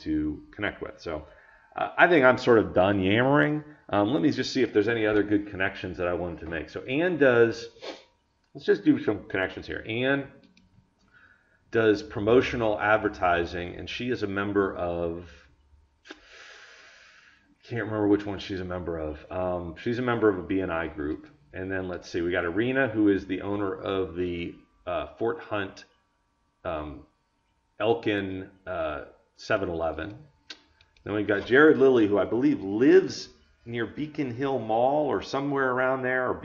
to connect with. So I think I'm sort of done yammering. Let me just see if there's any other good connections that I wanted to make. So Ann does, let's just do some connections here. Ann does promotional advertising, and she is a member of, can't remember which one she's a member of. She's a member of a BNI group. And then let's see, we got Arena, who is the owner of the Fort Hunt Elkin 7-Eleven. Then we've got Jared Lilly, who I believe lives near Beacon Hill Mall or somewhere around there, or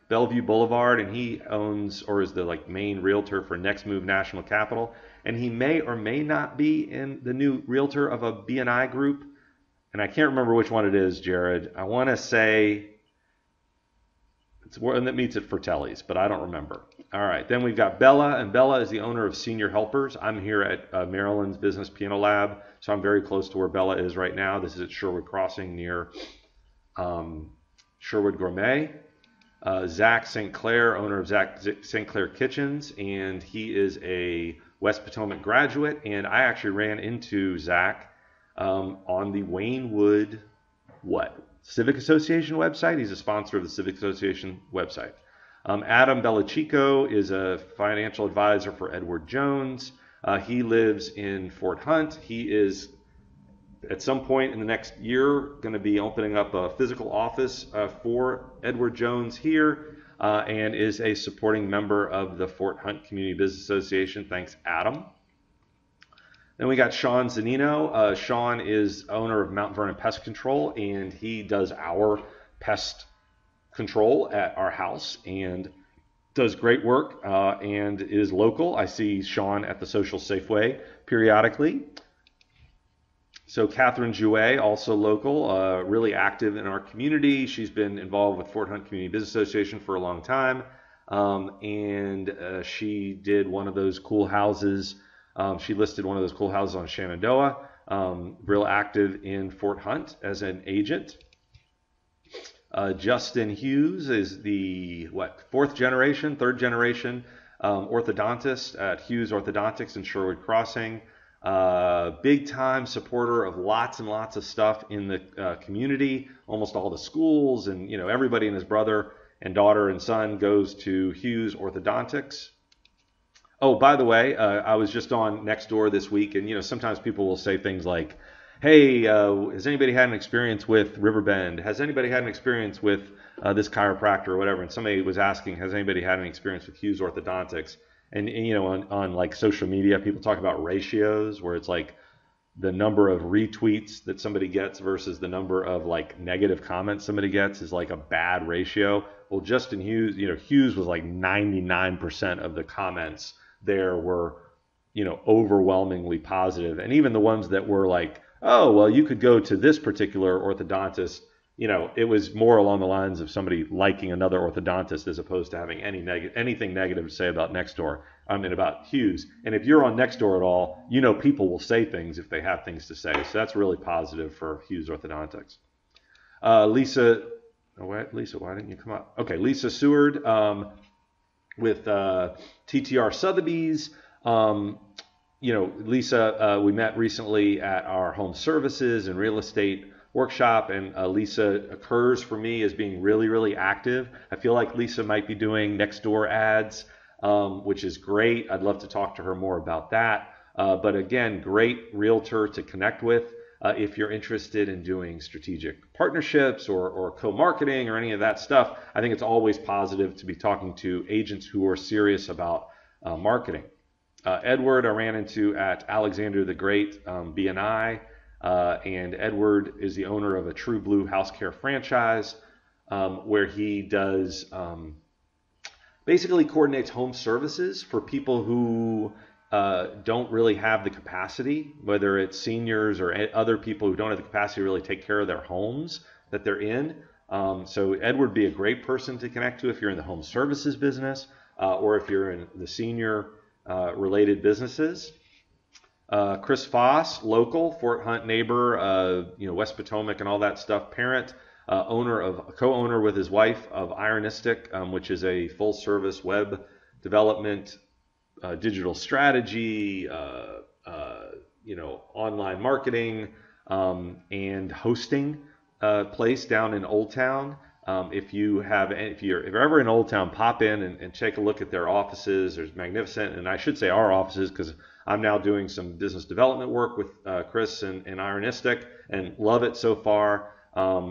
Bellevue Boulevard, and he owns, or is the like main realtor for Next Move National Capital. And he may or may not be in the new realtor of a BNI group. And I can't remember which one it is, Jared. I want to say it's one that meets at Fratelli's, but I don't remember. All right, then we've got Bella, and Bella is the owner of Senior Helpers. I'm here at Maryland's Business Piano Lab, so I'm very close to where Bella is right now. This is at Sherwood Crossing near Sherwood Gourmet. Zach St. Clair, owner of Zach St. Clair Kitchens, and he is a West Potomac graduate, and I actually ran into Zach on the Waynewood Civic Association website. He's a sponsor of the Civic Association website. Adam Bellachico is a financial advisor for Edward Jones. He lives in Fort Hunt. He is, at some point in the next year, going to be opening up a physical office for Edward Jones here, and is a supporting member of the Fort Hunt Community Business Association. Thanks, Adam. Then we got Sean Zanino. Sean is owner of Mount Vernon Pest Control, and he does our pest control at our house and does great work and is local. I see Sean at the Social Safeway periodically. So Catherine Jouet, also local, really active in our community. She's been involved with Fort Hunt Community Business Association for a long time, and she did one of those cool houses. She listed one of those cool houses on Shenandoah, real active in Fort Hunt as an agent. Justin Hughes is the, third generation orthodontist at Hughes Orthodontics in Sherwood Crossing. Big time supporter of lots and lots of stuff in the community, almost all the schools, and everybody and his brother and daughter and son goes to Hughes Orthodontics. Oh, by the way, I was just on Nextdoor this week, and sometimes people will say things like, hey, has anybody had an experience with Riverbend? Has anybody had an experience with this chiropractor or whatever? And somebody was asking, has anybody had an experience with Hughes Orthodontics? And on like social media, people talk about ratios where it's like the number of retweets that somebody gets versus the number of like negative comments somebody gets is like a bad ratio. Well, Justin Hughes, Hughes was like 99% of the comments there were, overwhelmingly positive. And even the ones that were like, oh, well, you could go to this particular orthodontist, it was more along the lines of somebody liking another orthodontist as opposed to having anything negative to say about Nextdoor, about Hughes. And if you're on Nextdoor at all, people will say things if they have things to say. So that's really positive for Hughes Orthodontics. Lisa, why didn't you come up? Okay, Lisa Seward with TTR Sotheby's. Lisa, we met recently at our home services and real estate workshop, and Lisa occurs for me as being really, really active. I feel like Lisa might be doing Nextdoor ads, which is great. I'd love to talk to her more about that. But again, great realtor to connect with if you're interested in doing strategic partnerships or co-marketing or any of that stuff. I think it's always positive to be talking to agents who are serious about marketing. Edward I ran into at Alexander the Great BNI, and Edward is the owner of a True Blue House Care franchise where he does basically coordinates home services for people who don't really have the capacity, whether it's seniors or other people who don't have the capacity to really take care of their homes that they're in. So Edward would be a great person to connect to if you're in the home services business or if you're in the senior related businesses. Chris Foss, local, Fort Hunt neighbor, West Potomac and all that stuff, parent, co-owner with his wife of Ironistic, which is a full service web development, digital strategy, online marketing and hosting place down in Old Town. If you're ever in Old Town, pop in and take a look at their offices. There's magnificent, and I should say our offices, because I'm now doing some business development work with Chris and Ironistic, and love it so far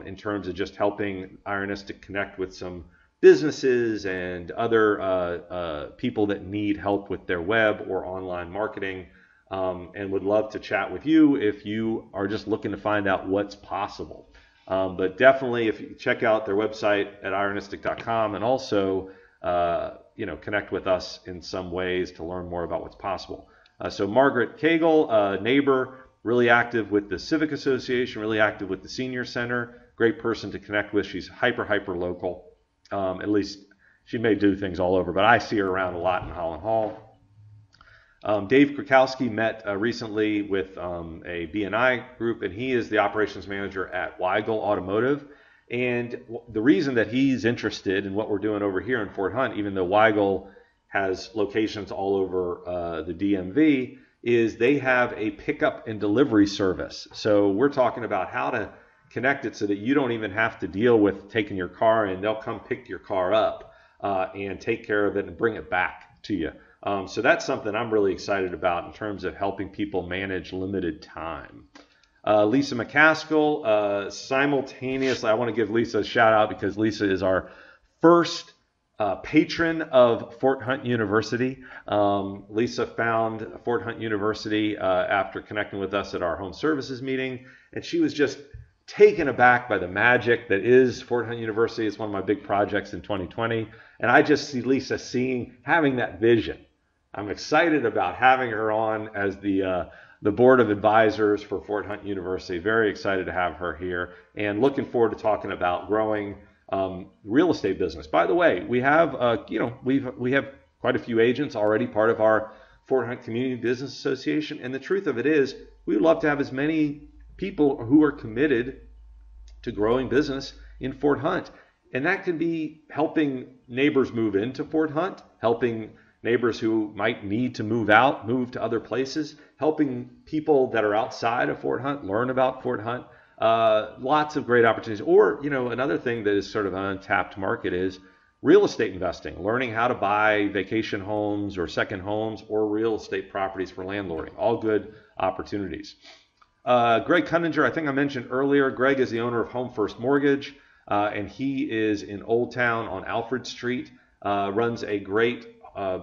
in terms of just helping Ironistic connect with some businesses and other people that need help with their web or online marketing, and would love to chat with you if you are just looking to find out what's possible. But definitely, if you check out their website at ironistic.com, and also connect with us in some ways to learn more about what's possible. So Margaret Cagle, neighbor, really active with the Civic Association, really active with the Senior Center, great person to connect with. She's hyper local. At least she may do things all over, but I see her around a lot in Holland Hall. Dave Krakowski met recently with a BNI group, and he is the operations manager at Weigel Automotive. And the reason that he's interested in what we're doing over here in Fort Hunt, even though Weigel has locations all over the DMV, is they have a pickup and delivery service. So we're talking about how to connect it so that you don't even have to deal with taking your car, and they'll come pick your car up and take care of it and bring it back to you. So that's something I'm really excited about in terms of helping people manage limited time. Lisa McCaskill, simultaneously, I want to give Lisa a shout out because Lisa is our first patron of Fort Hunt University. Lisa found Fort Hunt University after connecting with us at our home services meeting, and she was just taken aback by the magic that is Fort Hunt University. It's one of my big projects in 2020, and I just see Lisa having that vision. I'm excited about having her on as the board of advisors for Fort Hunt University. Very excited to have her here, and looking forward to talking about growing real estate business. By the way, we have we have quite a few agents already part of our Fort Hunt Community Business Association, and the truth of it is we would love to have as many people who are committed to growing business in Fort Hunt, and that can be helping neighbors move into Fort Hunt, helping neighbors who might need to move to other places, helping people that are outside of Fort Hunt learn about Fort Hunt. Lots of great opportunities. Or, another thing that is sort of an untapped market is real estate investing, learning how to buy vacation homes or second homes or real estate properties for landlording. All good opportunities. Greg Cunninger, I think I mentioned earlier, Greg is the owner of Home First Mortgage, and he is in Old Town on Alfred Street, runs a great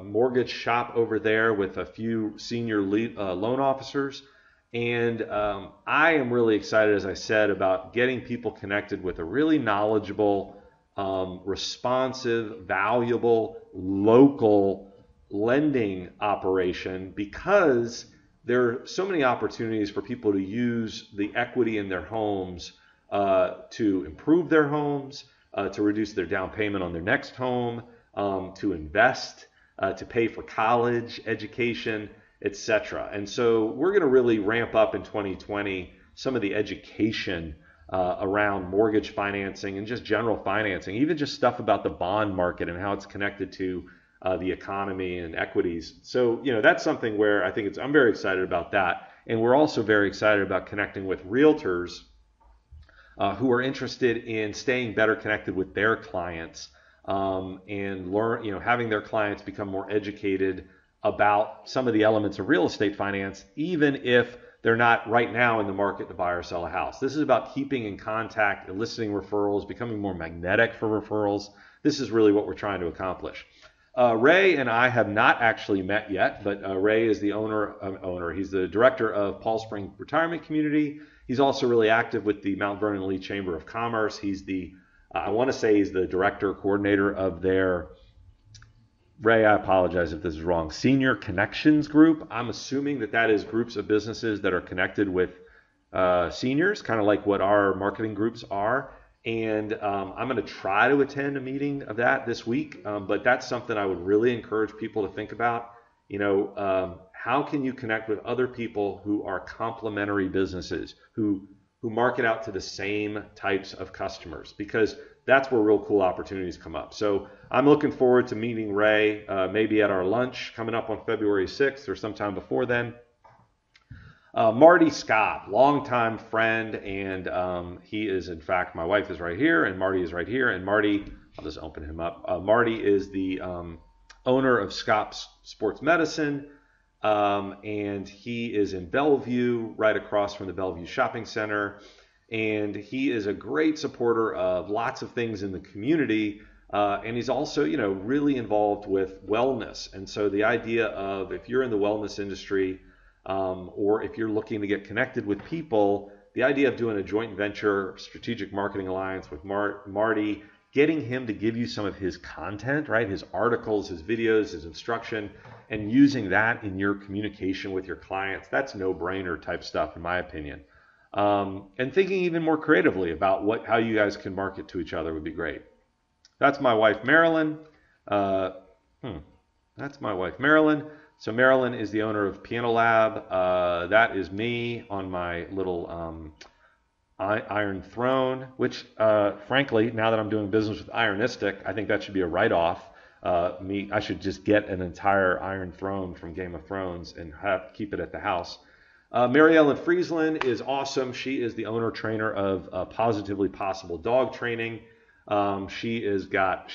mortgage shop over there with a few senior loan officers. And I am really excited, as I said, about getting people connected with a really knowledgeable, responsive, valuable, local lending operation, because there are so many opportunities for people to use the equity in their homes to improve their homes, to reduce their down payment on their next home, to invest, to pay for college education, etc. And so we're going to really ramp up in 2020 some of the education around mortgage financing and just general financing, even just stuff about the bond market and how it's connected to the economy and equities. So, that's something where I think I'm very excited about that. And we're also very excited about connecting with realtors who are interested in staying better connected with their clients, and having their clients become more educated about some of the elements of real estate finance, even if they're not right now in the market to buy or sell a house. This is about keeping in contact, eliciting referrals, becoming more magnetic for referrals. This is really what we're trying to accomplish. Ray and I have not actually met yet, but Ray is the owner. He's the director of Paul Spring Retirement Community. He's also really active with the Mount Vernon Lee Chamber of Commerce. He's I want to say he's the director, coordinator of their, Ray, I apologize if this is wrong, Senior Connections Group. I'm assuming that is groups of businesses that are connected with seniors, kind of like what our marketing groups are. And I'm going to try to attend a meeting of that this week, but that's something I would really encourage people to think about. How can you connect with other people who are complementary businesses, who market out to the same types of customers? Because that's where real cool opportunities come up. So I'm looking forward to meeting Ray, maybe at our lunch coming up on February 6th or sometime before then. Marty Scott, longtime friend, and he is, in fact, my wife is right here, and Marty is right here. And Marty, I'll just open him up. Marty is the owner of Scott's Sports Medicine, and he is in Bellevue, right across from the Bellevue Shopping Center. And he is a great supporter of lots of things in the community. And he's also, really involved with wellness. And so the idea of, if you're in the wellness industry, or if you're looking to get connected with people, the idea of doing a joint venture strategic marketing alliance with Marty, getting him to give you some of his content, right? His articles, his videos, his instruction, and using that in your communication with your clients, that's no-brainer type stuff, in my opinion. And thinking even more creatively about how you guys can market to each other would be great. That's my wife, Marilyn. That's my wife, Marilyn. So Marilyn is the owner of Piano Lab. That is me on my little Iron Throne, which, frankly, now that I'm doing business with Ironistic, I think that should be a write-off. I should just get an entire Iron Throne from Game of Thrones and keep it at the house. Mary Ellen Friesland is awesome. She is the owner-trainer of Positively Possible Dog Training. She's got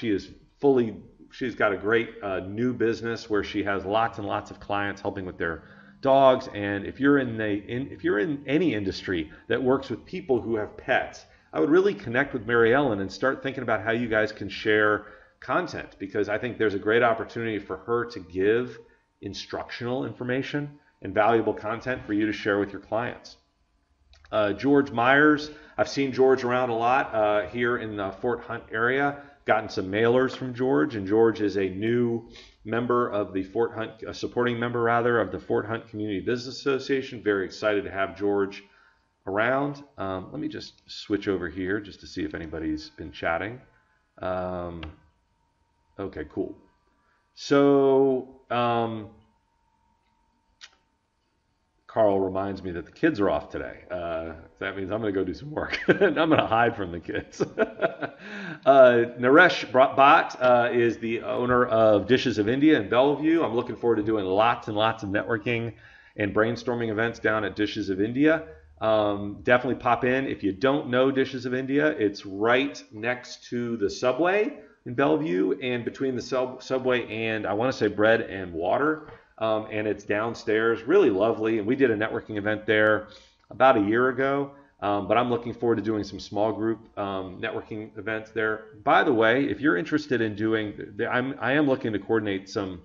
a great new business where she has lots and lots of clients helping with their dogs. And if you're in any industry that works with people who have pets, I would really connect with Mary Ellen and start thinking about how you guys can share content, because I think there's a great opportunity for her to give instructional information and valuable content for you to share with your clients. George Myers, I've seen George around a lot here in the Fort Hunt area. Gotten some mailers from George, and George is a new member of the Fort Hunt, a supporting member rather, of the Fort Hunt Community Business Association. Very excited to have George around. Let me just switch over here just to see if anybody's been chatting. Okay, cool. So Carl reminds me that the kids are off today. That means I'm going to go do some work. I'm going to hide from the kids. Naresh Bhatt is the owner of Dishes of India in Bellevue. I'm looking forward to doing lots and lots of networking and brainstorming events down at Dishes of India. Definitely pop in. If you don't know Dishes of India, it's right next to the Subway in Bellevue, and between the Subway and, I want to say, Bread and Water. And it's downstairs, really lovely. And we did a networking event there about a year ago. But I'm looking forward to doing some small group networking events there. By the way, if you're interested in I am looking to coordinate some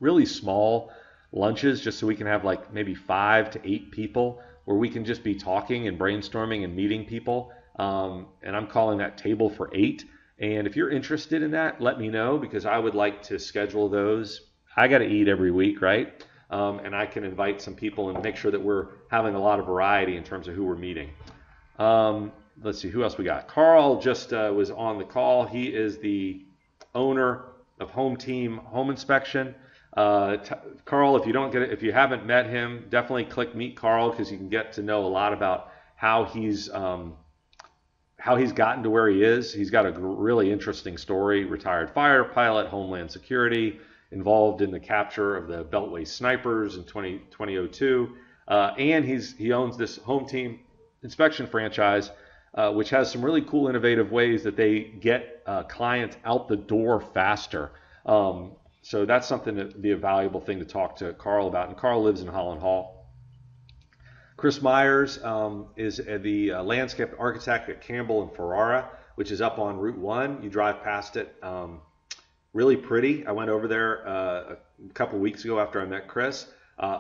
really small lunches, just so we can have like maybe 5 to 8 people where we can just be talking and brainstorming and meeting people. And I'm calling that Table for 8. And if you're interested in that, let me know, because I would like to schedule those. I got to eat every week, right? And I can invite some people and make sure that we're having a lot of variety in terms of who we're meeting. Let's see, who else we got? Carl just was on the call. He is the owner of Home Team Home Inspection. Carl, if you haven't met him, definitely click Meet Carl, because you can get to know a lot about how he's gotten to where he is. He's got a really interesting story. Retired fighter pilot, Homeland Security, involved in the capture of the Beltway snipers in 2002, and he owns this Home Team Inspection franchise, which has some really cool, innovative ways that they get clients out the door faster. So that's something that would be a valuable thing to talk to Carl about. And Carl lives in Holland Hall. Chris Myers is the landscape architect at Campbell and Ferrara, which is up on Route 1. You drive past it. Really pretty. I went over there a couple weeks ago after I met Chris.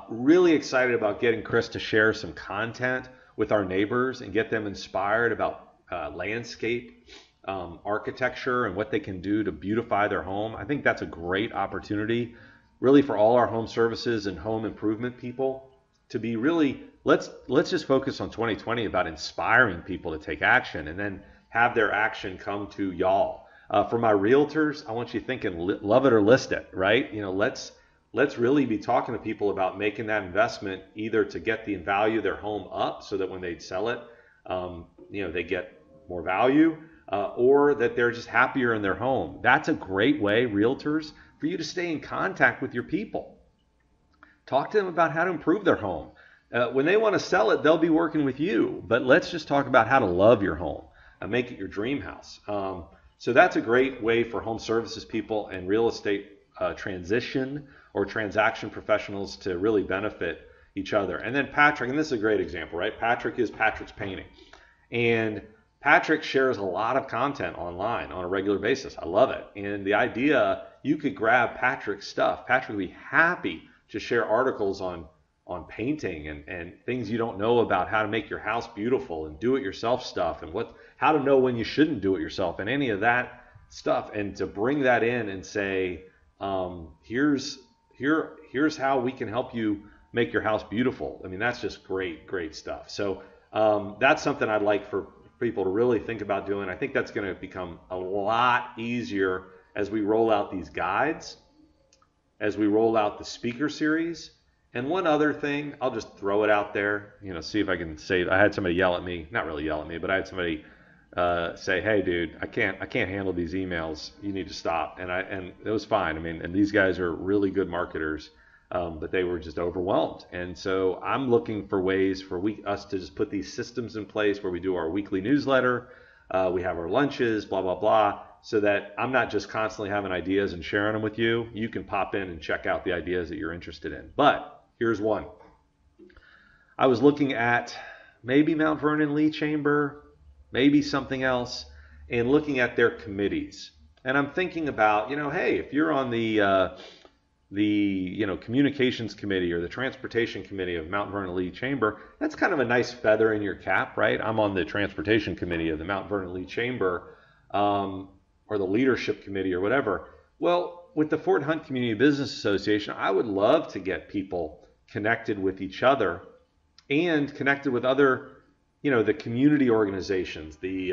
Really excited about getting Chris to share some content with our neighbors and get them inspired about landscape architecture and what they can do to beautify their home. I think that's a great opportunity really for all our home services and home improvement people to be really, let's just focus on 2020 about inspiring people to take action, and then have their action come to y'all. For my realtors, I want you thinking, love it or list it, right? Let's really be talking to people about making that investment, either to get the value of their home up so that when they sell it, they get more value, or that they're just happier in their home. That's a great way, realtors, for you to stay in contact with your people. Talk to them about how to improve their home. When they want to sell it, they'll be working with you. But let's just talk about how to love your home and make it your dream house. So that's a great way for home services people and real estate transition or transaction professionals to really benefit each other. And then Patrick, and this is a great example, right? Patrick is Patrick's Painting. And Patrick shares a lot of content online on a regular basis. I love it. And the idea, you could grab Patrick's stuff. Patrick would be happy to share articles on painting and things you don't know about how to make your house beautiful and do it yourself stuff and how to know when you shouldn't do it yourself and any of that stuff. And to bring that in and say, here's how we can help you make your house beautiful. I mean, that's just great stuff. So that's something I'd like for people to really think about doing. I think that's going to become a lot easier as we roll out these guides, as we roll out the speaker series. And one other thing, I'll just throw it out there, see if I can say it. I had somebody yell at me, not really yell at me, but I had somebody say, "Hey, dude, I can't handle these emails. You need to stop." And it was fine. I mean, and these guys are really good marketers, but they were just overwhelmed. And so I'm looking for ways for us to just put these systems in place where we do our weekly newsletter, we have our lunches, blah blah blah, so that I'm not just constantly having ideas and sharing them with you. You can pop in and check out the ideas that you're interested in. But here's one. I was looking at maybe Mount Vernon Lee Chamber, maybe something else, and looking at their committees. And I'm thinking about, hey, if you're on the communications committee or the transportation committee of Mount Vernon Lee Chamber, that's kind of a nice feather in your cap, right? I'm on the transportation committee of the Mount Vernon Lee Chamber, or the leadership committee or whatever. Well, with the Fort Hunt Community Business Association, I would love to get people connected with each other and connected with other, the community organizations, the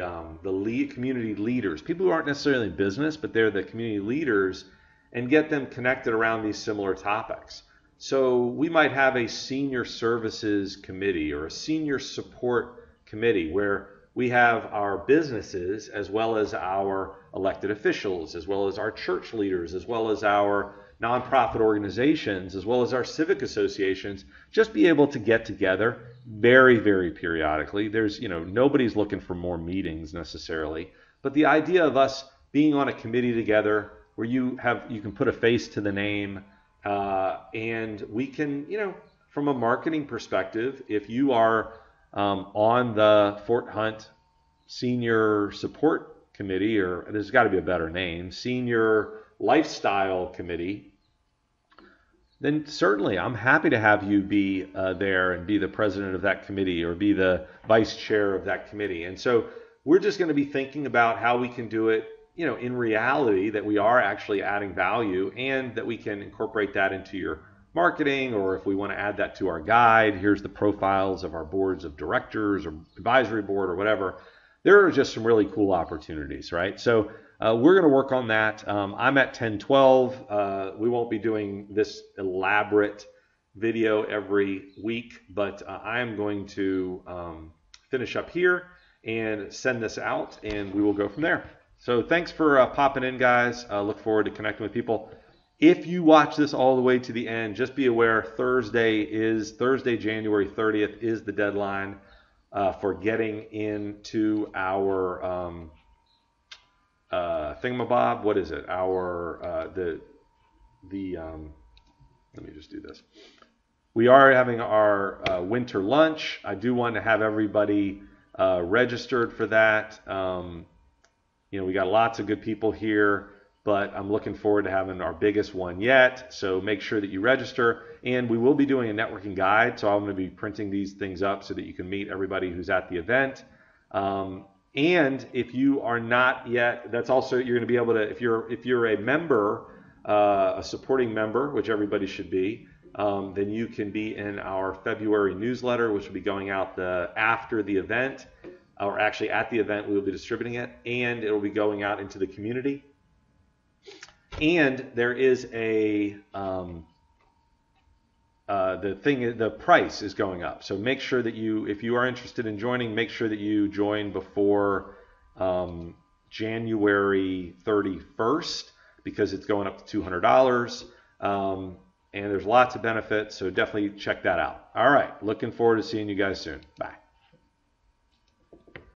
community leaders, people who aren't necessarily in business, but they're the community leaders, and get them connected around these similar topics. So we might have a senior services committee or a senior support committee where we have our businesses as well as our elected officials, as well as our church leaders, as well as our nonprofit organizations, as well as our civic associations, just be able to get together very periodically. There's, nobody's looking for more meetings necessarily, but the idea of us being on a committee together where you can put a face to the name, and we can, from a marketing perspective, if you are on the Fort Hunt Senior Support Committee, or there's got to be a better name, Senior Lifestyle Committee, then certainly I'm happy to have you be there and be the president of that committee or be the vice chair of that committee. And so we're just going to be thinking about how we can do it, in reality, that we are actually adding value and that we can incorporate that into your marketing, or if we want to add that to our guide, here's the profiles of our boards of directors or advisory board or whatever. There are just some really cool opportunities, right? So we're going to work on that. I'm at 10:12. We won't be doing this elaborate video every week, but I am going to finish up here and send this out, and we will go from there. So thanks for popping in, guys. Look forward to connecting with people. If you watch this all the way to the end, just be aware Thursday, January 30th is the deadline for getting into our thingamabob. What is it? Let me just do this. We are having our winter lunch. I do want to have everybody registered for that. We got lots of good people here, but I'm looking forward to having our biggest one yet. So make sure that you register. And we will be doing a networking guide. So I'm going to be printing these things up so that you can meet everybody who's at the event. And if you are not yet, that's also, you're going to be able to, if you're a member, a supporting member, which everybody should be, then you can be in our February newsletter, which will be going out after the event, or actually at the event we will be distributing it, and it will be going out into the community. And there is the price is going up. So make sure that if you are interested in joining, make sure that you join before January 31st, because it's going up to $200. and there's lots of benefits, so definitely check that out. All right, looking forward to seeing you guys soon. Bye.